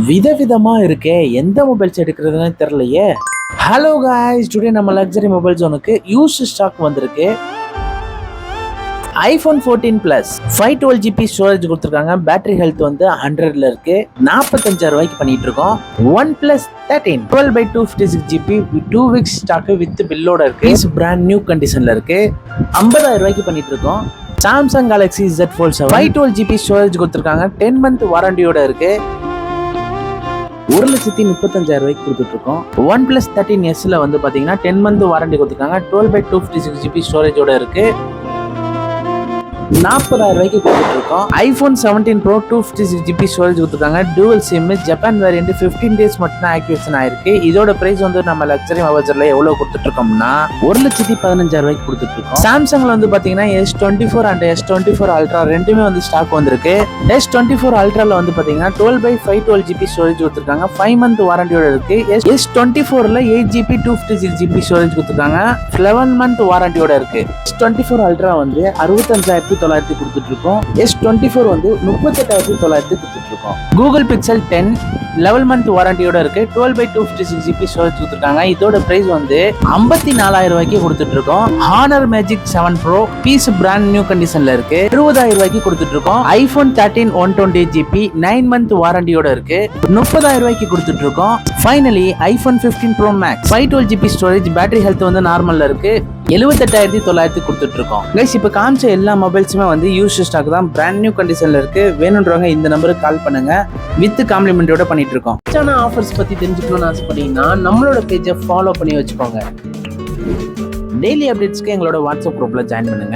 விதவிதமா இருக்கே, எந்த மொபைல்ஸ் எடுக்கிறதுன்னு தெரியலையே. ஹலோ காய்ஸ், டுடே நம்ம லக்ஸரி மொபைல் ஜோனுக்கு யூஸ் ஸ்டாக் வந்திருக்கு. iPhone 14 Plus 512GB ஸ்டோரேஜ் கொடுத்துருக்காங்க. பேட்டரி ஹெல்த் வந்து 100ல இருக்கு. 45,000 ரூபாய்க்கு பண்ணிட்டு இருக்கோம். OnePlus 13 12/256GB 2 weeks stock with பில்லோட இருக்கு. பிராண்ட் நியூ கண்டிஷன்ல இருக்கு. 50,000 ரூபாய்க்கு பண்ணிட்டு இருக்கோம். Samsung Galaxy Z Fold 7 512GB storage கொடுத்துருக்காங்க. 10 month வாரண்டியோட இருக்கு. 1,35,000 ரூபாய்க்கு கொடுத்துட்டு இருக்கோம். OnePlus 13Sல வந்து பாத்தீங்கன்னா 10 month வாரண்டி கொடுத்துருக்காங்க. 12/256GB ஸ்டோரேஜோட இருக்கு. 40,000 ரூபாய்க்கு கொடுத்துட்டு இருக்கோம். iPhone 17 Pro 256GB ஸ்டோரேஜ் கொடுத்துருக்காங்க. Dual sim Japan variant 15 days மட்டும் ஆக்டிவேஷன் ஆயிருக்கு. இதோட பிரைஸ் வந்து நம்ம லக்ஸரி மொபைல்ஸ்ல எவ்வளவு கொடுத்துட்டு இருக்கோம்னா 1,15,000 ரூபாய்க்கு கொடுத்துட்டு இருக்கோம். சாம்சங்ல வந்து பாத்தீங்கன்னா S24 அண்ட் S24 Ultra ரெண்டுமே வந்து ஸ்டாக் வந்திருக்கு. S24 Ultraல வந்து பாத்தீங்கன்னா 12/512GB ஸ்டோரேஜ் கொடுத்துருக்காங்க. 5 month வாரண்டியோட இருக்கு. S24ல 8GB 256GB ஸ்டோரேஜ் கொடுத்துருக்காங்க. 11 month வாரண்டியோட இருக்கு. S24 Ultra வந்து 65,900 கொடுத்துட்டு இருக்கோம். S24 வந்து 38,900 கொடுத்துட்டு இருக்கோம். Google Pixel 10 11 month வாரண்டியோட இருக்கு. 12/256GB ஸ்டோரேஜ் கொடுத்துருக்காங்க. இதோட பிரைஸ் வந்து 54,000 ரூபாய்க்கு கொடுத்துட்டு இருக்கோம். Honor Magic 7 Pro piece brand new கண்டிஷன்ல இருக்கு. 20,000 ரூபாய்க்கு கொடுத்துட்டு இருக்கோம். iPhone 13 128GB 9 month வாரண்டியோட இருக்கு. 30,000 ரூபாய்க்கு கொடுத்துட்டு இருக்கோம். Finally iPhone 15 Pro Max 512GB storage battery health வந்து நார்மல்ல இருக்கு. 78,900 கொடுத்துட்டு இருக்கோம். கைஸ், இப்ப காமிச்ச எல்லா மொபைல்ஸுமே வந்து யூஸ் ஸ்டாக் தான், பிராண்ட் நியூ கண்டிஷன்ல இருக்கு. வேணும்ன்றவங்க இந்த நம்பருக்கு கால் பண்ணுங்க. வித் காம்ப்ளிமெண்டோட பண்ணிட்டு இருக்கோம். ஆஃபர்ஸ் பத்தி தெரிஞ்சுக்கணும்னு ஆசைப்பட்டீங்கன்னா நம்மளோட பேஜை ஃபாலோ பண்ணி வச்சுக்கோங்க. டெய்லி அப்டேட்ஸ்க்கு எங்களோட வாட்ஸ்அப் குரூப்ல ஜாயின் பண்ணுங்க.